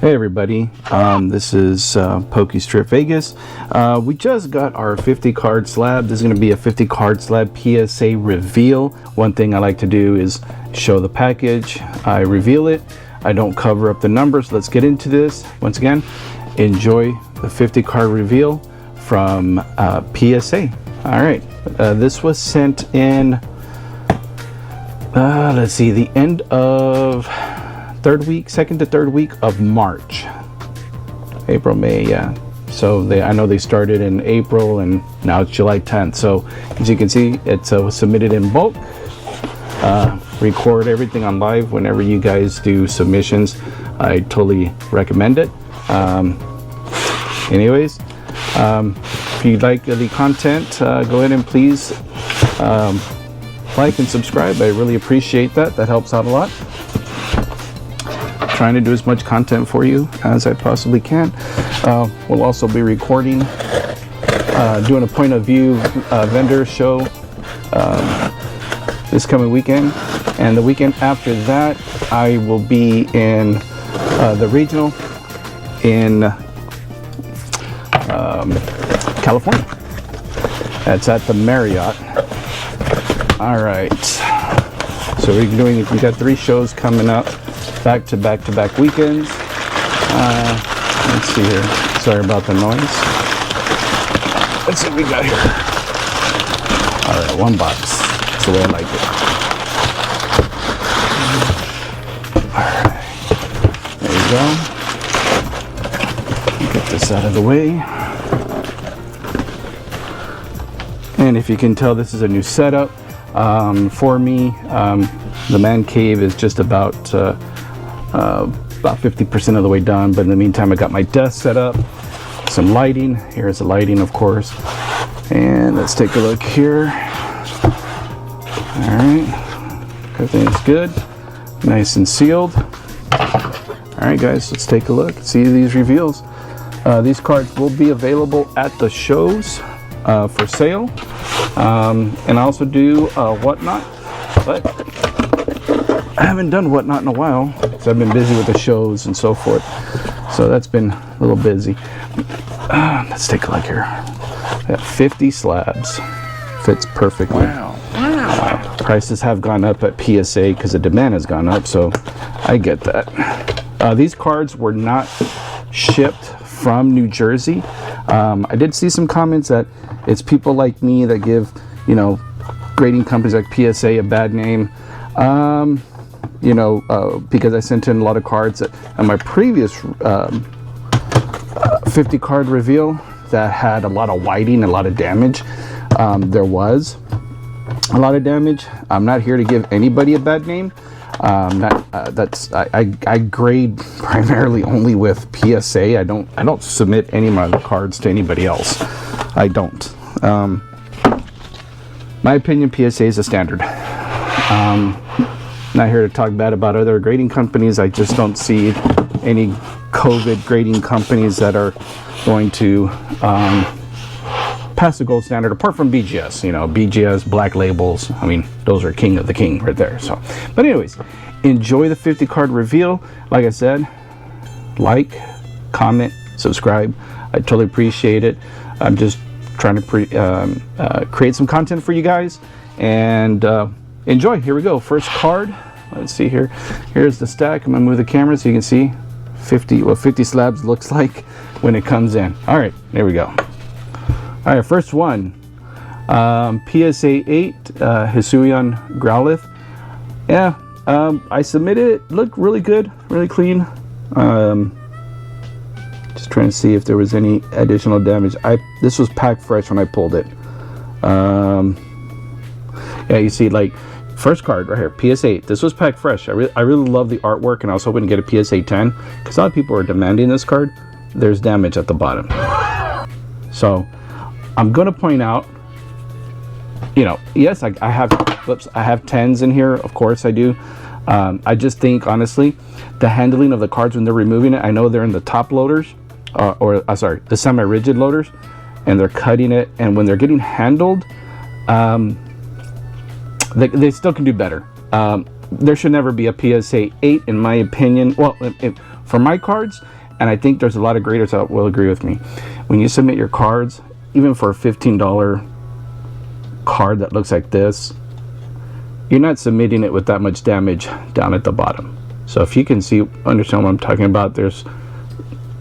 Hey everybody, this is Pokestrip Vegas. We just got our 50 card slab. This is going to be a 50 card slab PSA reveal. One thing I like to do is show the package, I reveal it, I don't cover up the numbers. Let's get into this. Once again, enjoy the 50 card reveal from PSA. Alright, this was sent in, let's see, the end of second to third week of March. April, May, yeah. So I know they started in April and now it's July 10th. So as you can see, it was submitted in bulk. Record everything on live whenever you guys do submissions. I totally recommend it. Anyways, if you like the content, go ahead and please like and subscribe. I really appreciate that. That helps out a lot. Trying to do as much content for you as I possibly can. We'll also be recording, doing a point of view vendor show this coming weekend, and the weekend after that I will be in the regional in California. That's at the Marriott. All right, so we got 3 shows coming up. Back to back weekends. Let's see here. Sorry about the noise. Let's see what we got here. All right, 1 box. That's the way I like it. All right, there you go. Get this out of the way. And if you can tell, this is a new setup for me. The man cave is just about 50% of the way done, but in the meantime I got my desk set up, some lighting. Here's the lighting, of course, and let's take a look here. All right, everything's good, nice and sealed. All right guys, let's take a look, see these reveals. These cards will be available at the shows for sale, and I also do Whatnot, but I haven't done Whatnot in a while because I've been busy with the shows and so forth. So that's been a little busy. Let's take a look here. Got 50 slabs. Fits perfectly. Wow. Prices have gone up at PSA because the demand has gone up, so I get that. These cards were not shipped from New Jersey. I did see some comments that it's people like me that give, grading companies like PSA a bad name. Because I sent in a lot of cards on my previous 50 card reveal that had a lot of whiting, a lot of damage. There was a lot of damage. I'm not here to give anybody a bad name. I grade primarily only with PSA. I don't submit any of my cards to anybody else. I don't. My opinion, PSA is a standard. Not here to talk bad about other grading companies. I just don't see any COVID grading companies that are going to pass the gold standard, apart from BGS. BGS, Black Labels. I mean, those are king of the king right there. So, but anyways, enjoy the 50 card reveal. Like I said, like, comment, subscribe. I totally appreciate it. I'm just trying to create some content for you guys, and enjoy. Here we go. First card. Let's see here. Here's the stack. I'm gonna move the camera so you can see 50 slabs looks like when it comes in. All right, there we go. All right, first one. PSA 8 Hisuian Growlithe. Yeah, I submitted it. Looked really good, really clean. Just trying to see if there was any additional damage. This was packed fresh when I pulled it. Yeah, you see, like, first card right here, PSA 8. This was packed fresh. I really love the artwork, and I was hoping to get a PSA 10 because a lot of people are demanding this card. There's damage at the bottom. So I'm going to point out, yes, I have 10s in here. Of course I do. I just think, honestly, the handling of the cards when they're removing it, I know they're in the top loaders, the semi-rigid loaders, and they're cutting it, and when they're getting handled, they still can do better. There should never be a PSA 8 in my opinion. Well, for my cards, and I think there's a lot of graders that will agree with me. When you submit your cards, even for a $15 card that looks like this, you're not submitting it with that much damage down at the bottom. So if you can understand what I'm talking about,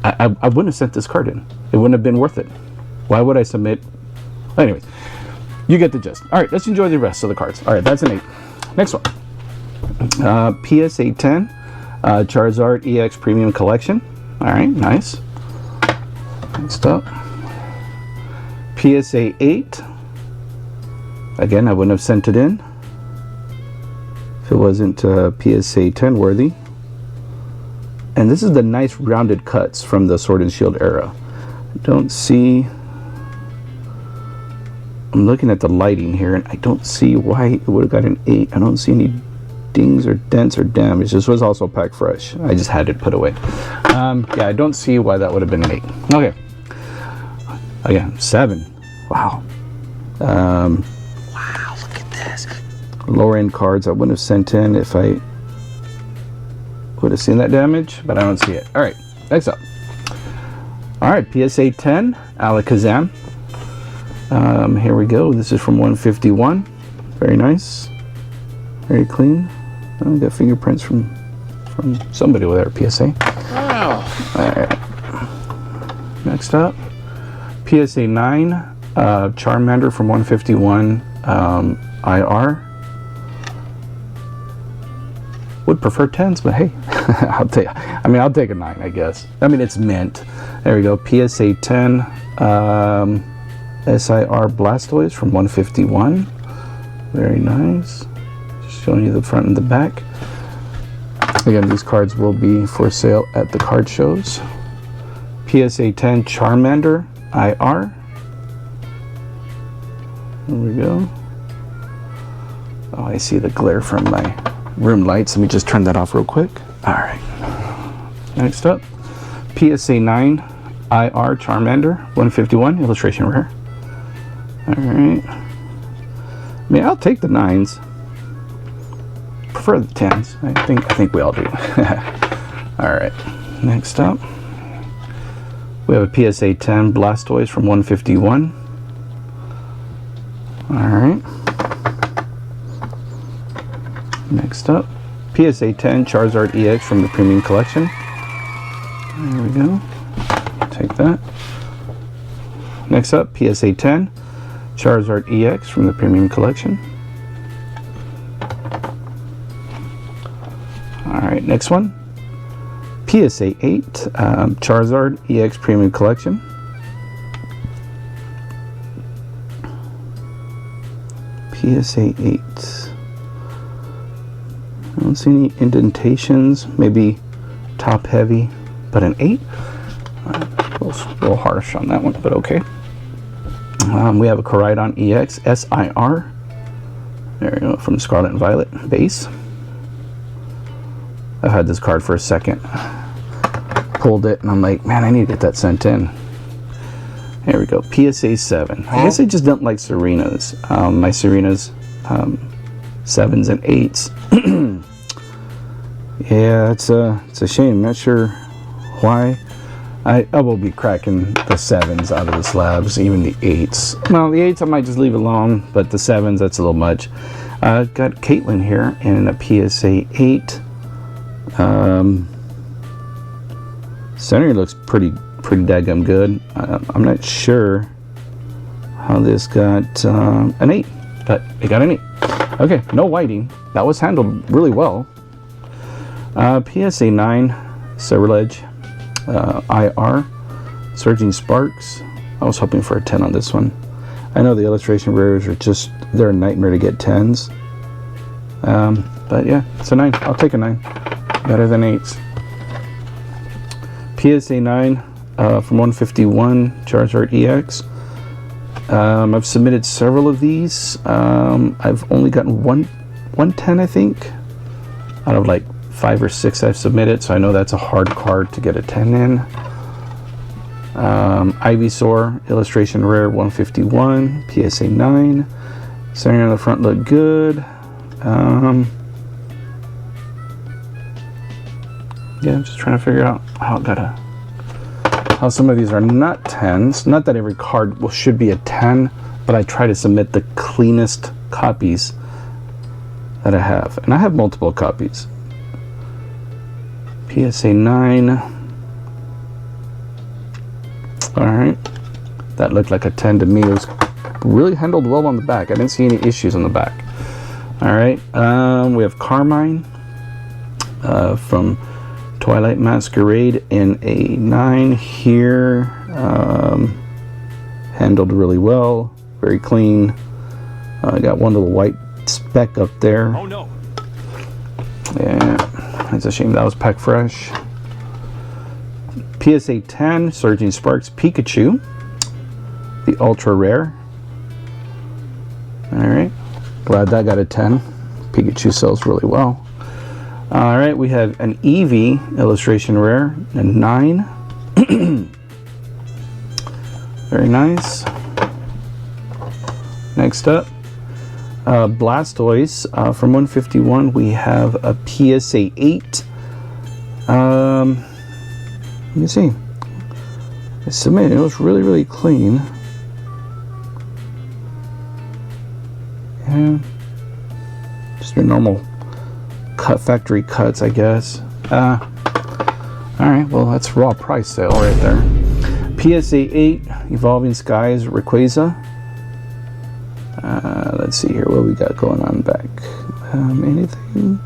I wouldn't have sent this card in. It wouldn't have been worth it. Why would I submit? Anyways, you get the gist. All right, let's enjoy the rest of the cards. All right, that's an 8. Next one. PSA 10 Charizard EX Premium Collection. All right, nice. Next up, PSA 8. Again, I wouldn't have sent it in if it wasn't PSA 10 worthy. And this is the nice rounded cuts from the Sword and Shield era. I don't see... I'm looking at the lighting here, and I don't see why it would have got an 8. I don't see any dings or dents or damage. This was also packed fresh. I just had it put away. Yeah, I don't see why that would have been an 8. Okay. Again, 7. Wow. Wow, look at this. Lower end cards I wouldn't have sent in if I would have seen that damage, but I don't see it. All right, next up. All right, PSA 10 Alakazam. Here we go. This is from 151. Very nice. Very clean. I got fingerprints from somebody over there at PSA. Wow. All right. Next up, PSA 9 Charmander from 151 IR. Would prefer 10s, but hey, I'll take a 9, I guess. I mean, it's mint. There we go. PSA 10 SIR Blastoise from 151. Very nice. Just showing you the front and the back. Again, these cards will be for sale at the card shows. PSA 10 Charmander IR. There we go. Oh, I see the glare from my room lights. Let me just turn that off real quick. All right. Next up, PSA 9 IR Charmander 151 illustration rare. All right. I mean, I'll take the 9s. Prefer the 10s. I think we all do. All right. Next up, we have a PSA 10 Blastoise from 151. All right. Next up, PSA 10 Charizard EX from the Premium Collection. There we go. Take that. Next up, PSA 10 Charizard EX from the Premium Collection. Alright, next one. PSA 8 Charizard EX Premium Collection. PSA 8. I don't see any indentations, maybe top heavy, but an 8. A little harsh on that one, but okay. We have a Koraidon EX SIR. There you go, from Scarlet and Violet base. I've had this card for a second. Pulled it, and I'm like, man, I need to get that sent in. There we go, PSA 7. I guess I just don't like Serenas. My Serenas, 7s and 8s. Yeah, it's a shame. Not sure why. I will be cracking the 7s out of the slabs, even the 8s. Well, the 8s I might just leave alone, but the 7s, that's a little much. I've got Caitlin here in a PSA 8. Center looks pretty daggum good. I'm not sure how this got an 8, but it got an 8. Okay, no whiting. That was handled really well. PSA 9 Cerulege IR Surging Sparks. I was hoping for a 10 on this one. I know the illustration rares are just, they're a nightmare to get 10s. But yeah, it's a 9. I'll take a 9. Better than 8s. PSA 9 from 151 Charizard EX. I've submitted several of these. I've only gotten one 10, I think, out of like 5 or 6 I've submitted, so I know that's a hard card to get a 10 in. Ivysaur illustration rare 151 PSA 9. Center on the front look good. Yeah, I'm just trying to figure out how some of these are not 10s. Not that every card should be a 10, but I try to submit the cleanest copies that I have, and I have multiple copies. PSA 9. All right, that looked like a 10 to me. It was really handled well on the back. I didn't see any issues on the back. All right, we have Carmine from Twilight Masquerade in a 9 here. Handled really well, very clean. I got one little white speck up there. Oh no. Yeah, it's a shame that was packed fresh. PSA 10 Surging Sparks Pikachu, the ultra rare. All right, glad that got a 10. Pikachu sells really well. All right, we have an Eevee illustration rare, a 9. Very nice. Next up, Blastoise from 151. We have a PSA 8. Let me see. I submitted. It was really clean. Yeah, just your normal factory cuts, I guess. All right. Well, that's raw price sale right there. PSA 8 Evolving Skies Rayquaza. Let's see here what we got going on back. Anything?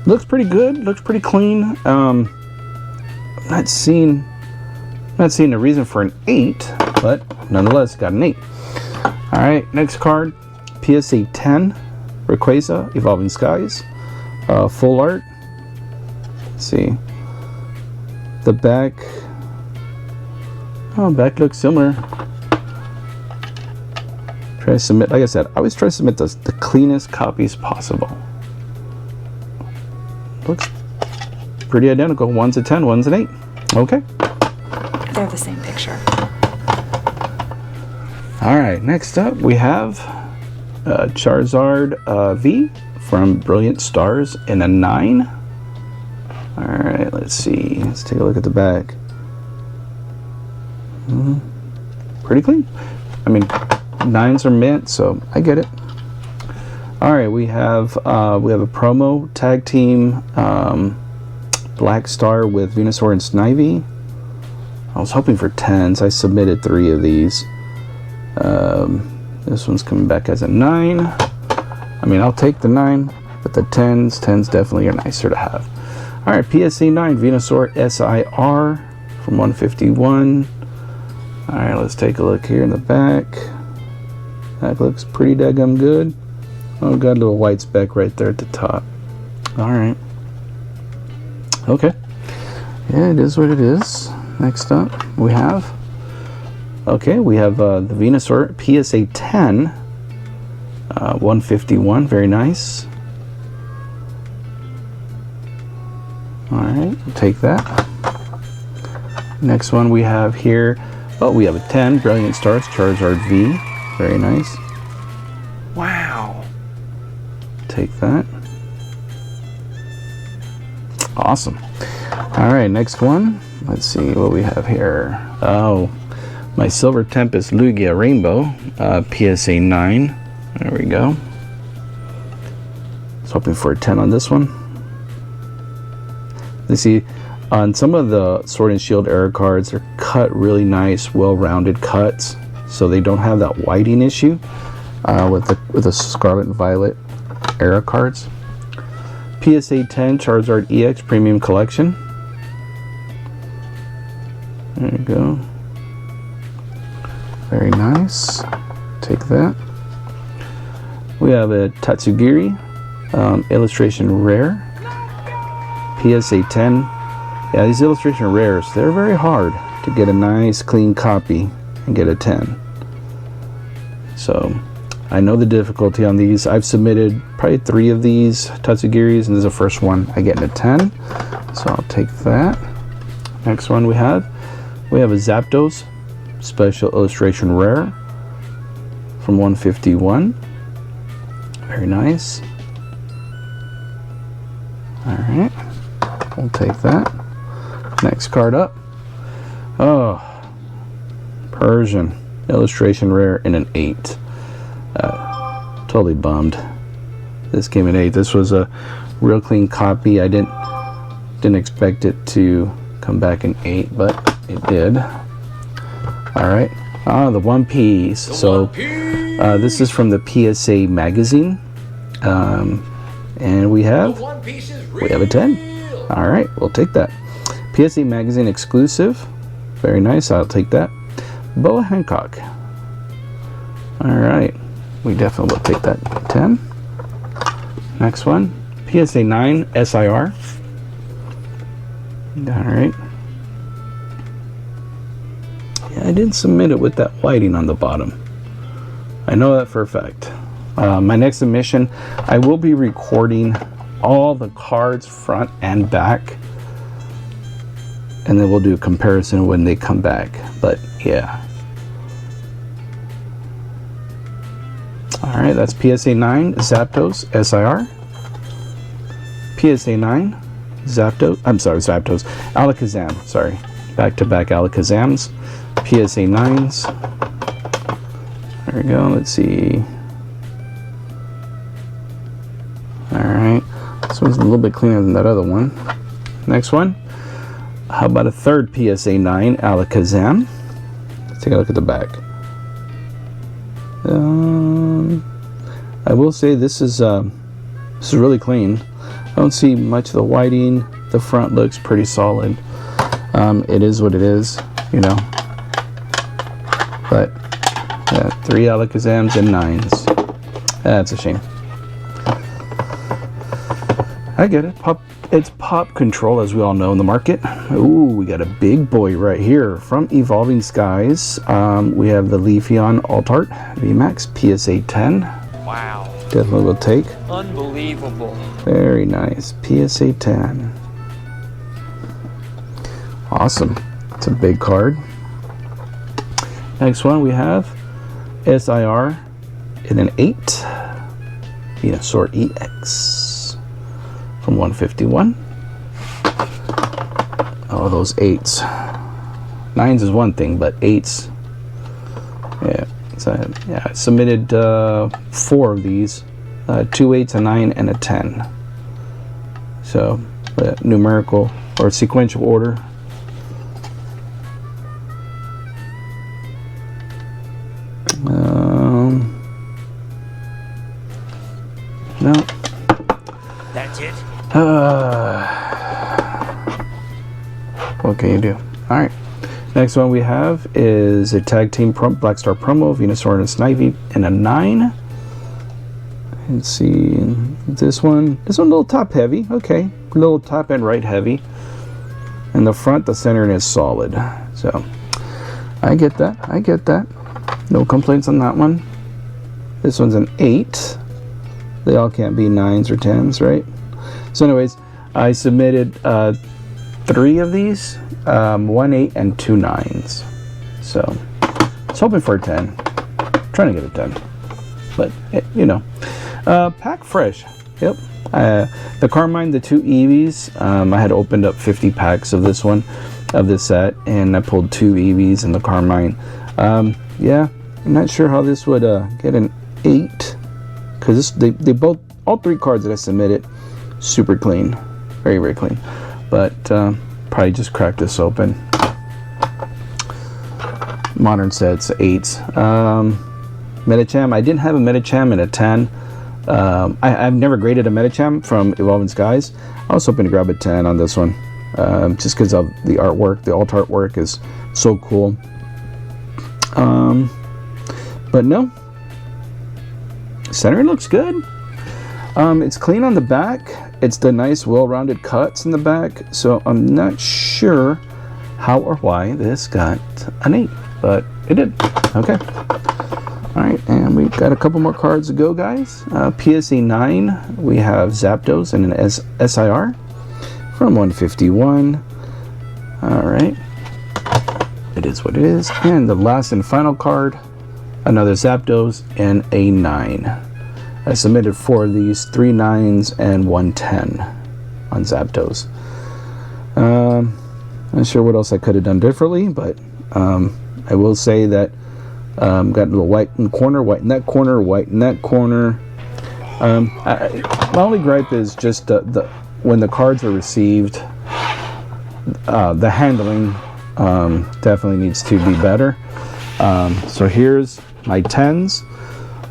Looks pretty good. Looks pretty clean. Not seeing a reason for an 8, but nonetheless got an 8. All right, next card, PSA 10 Rayquaza Evolving Skies, full art. Let's see. The back. Oh, back looks similar. Try to submit, like I said, I always try to submit the cleanest copies possible. Looks pretty identical. One's a 10, one's an 8. Okay. They're the same picture. All right, next up we have Charizard V from Brilliant Stars in a 9. All right, let's see. Let's take a look at the back. Pretty clean. I mean, 9s are mint, so I get it. All right, we have a promo tag team, Black Star with Venusaur and Snivy. I was hoping for 10s. I submitted 3 of these. This one's coming back as a 9. I mean, I'll take the 9, but the 10s definitely are nicer to have. All right, PSA 9 Venusaur SIR from 151. All right, let's take a look here in the back. That looks pretty daggum good. Oh, got a little white speck right there at the top. All right. Okay. Yeah, it is what it is. Next up, we have the Venusaur PSA 10, 151. Very nice. All right, we'll take that. Next one we have here. Oh, we have a 10 Brilliant Stars Charizard V. Very nice. Wow. Take that. Awesome. All right, next one. Let's see what we have here. Oh, my Silver Tempest Lugia Rainbow, PSA 9. There we go. I was hoping for a 10 on this one. Let's see, on some of the Sword and Shield era cards, they're cut really nice, well-rounded cuts, so they don't have that whiting issue with the Scarlet and Violet era cards. PSA 10 Charizard EX Premium Collection. There you go. Very nice. Take that. We have a Tatsugiri illustration rare. PSA 10. Yeah, these illustration rares, they're very hard to get a nice clean copy and get a 10. So I know the difficulty on these. I've submitted probably 3 of these Tatsugiris, and this is the first one I get in a 10. So I'll take that. Next one we have a Zapdos Special Illustration Rare from 151. Very nice. Alright, we'll take that. Next card up. Oh, Persian. Illustration rare in an 8. Totally bummed. This came in 8. This was a real clean copy. I didn't expect it to come back in 8, but it did. Alright. Ah, the One Piece. This is from the PSA magazine. And we have a 10. Alright, we'll take that. PSA magazine exclusive. Very nice, I'll take that. Boa Hancock. Alright, we definitely will take that 10. Next one, PSA 9 SIR. Alright. Yeah, I didn't submit it with that whiting on the bottom. I know that for a fact. My next submission, I will be recording all the cards front and back, and then we'll do a comparison when they come back. But yeah. Alright, that's PSA 9 Zapdos SIR. PSA 9 Zapdos, Zapdos, Alakazam, sorry. Back-to-back Alakazams. PSA 9s. There we go, let's see. Alright, this one's a little bit cleaner than that other one. Next one. How about a third PSA 9 Alakazam? Let's take a look at the back. I will say this is really clean. I don't see much of the whiting. The front looks pretty solid. It is what it is, you know. But yeah, 3 Alakazams and 9s. That's a shame. I get it. It's pop control, as we all know in the market. Ooh, we got a big boy right here from Evolving Skies. We have the Leafeon Altart VMAX PSA 10. Wow. Definitely will take. Unbelievable. Very nice. PSA 10. Awesome. It's a big card. Next one we have SIR in an 8. Venusaur EX from 151. Oh, those 8s. 9s is one thing, but 8s. Yeah. So, yeah, I submitted 4 of these. 2 8s, a 9, and a 10. So, numerical or sequential order. No. That's it. What can you do? Alright. Next one we have is a tag team Black Star promo, Venusaur and Snivy in a 9. Let's see. This one a little top heavy. Okay. A little top and right heavy. And the front, the centering is solid. So I get that. No complaints on that one. This one's an 8. They all can't be 9s or 10s, right? So anyways, I submitted 3 of these, 1 8 and 2 9s. So I was hoping for a 10. Trying to get a 10. But you know. Pack fresh. Yep. The Carmine, the 2 Eevees, I had opened up 50 packs of this one, of this set, and I pulled 2 Eevees in the Carmine. Yeah, I'm not sure how this would get an 8, because they both, all 3 cards that I submitted, super clean, very, very clean. But probably just crack this open. Modern sets, 8s. Medicham, I didn't have a Medicham in a 10. I've never graded a Medicham from Evolving Skies. I was hoping to grab a 10 on this one, just because of the artwork. The alt artwork is so cool. But no, center looks good. It's clean on the back. It's the nice well-rounded cuts in the back. So I'm not sure how or why this got an 8, but it did. Okay. All right, and we've got a couple more cards to go, guys. PSA 9, we have Zapdos and an SIR from 151. All right. It is what it is. And the last and final card, another Zapdos and a 9. I submitted 4 of these, 3 9s and 1 10. on Zapdos. Not sure what else I could have done differently, but I will say that got a little white in the corner, white in that corner, white in that corner. My only gripe is just when the cards are received, the handling definitely needs to be better. So here's my 10s,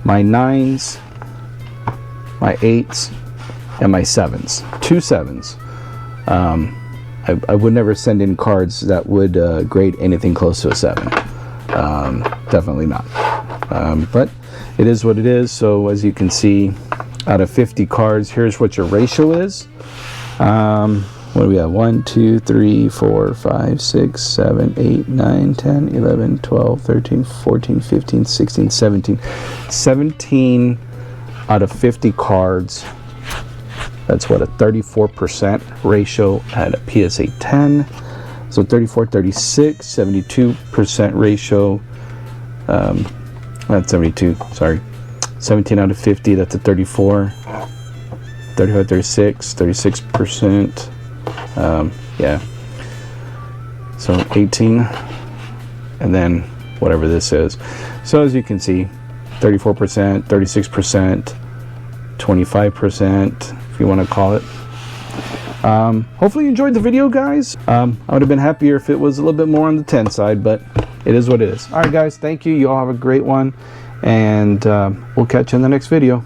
my 9s, my 8s, and my 7s. 2 7s. I would never send in cards that would grade anything close to a 7. Definitely not. But it is what it is. So as you can see, out of 50 cards, here's what your ratio is. What do we have? 1, 2, 3, 4, 5, 6, 7, 8, 9, 10, 11, 12, 13, 14, 15, 16, 17. 17 out of 50 cards. That's what, a 34% ratio at a PSA 10. So 34, 36, 72% ratio. Not 72, sorry. 17 out of 50, that's a 34. 35, 36, 36%. Yeah. So 18. And then whatever this is. So as you can see, 34%, 36%, 25%, if you want to call it. Hopefully you enjoyed the video, guys. I would have been happier if it was a little bit more on the 10 side, but it is what it is. All right, guys, thank you. You all have a great one, and we'll catch you in the next video.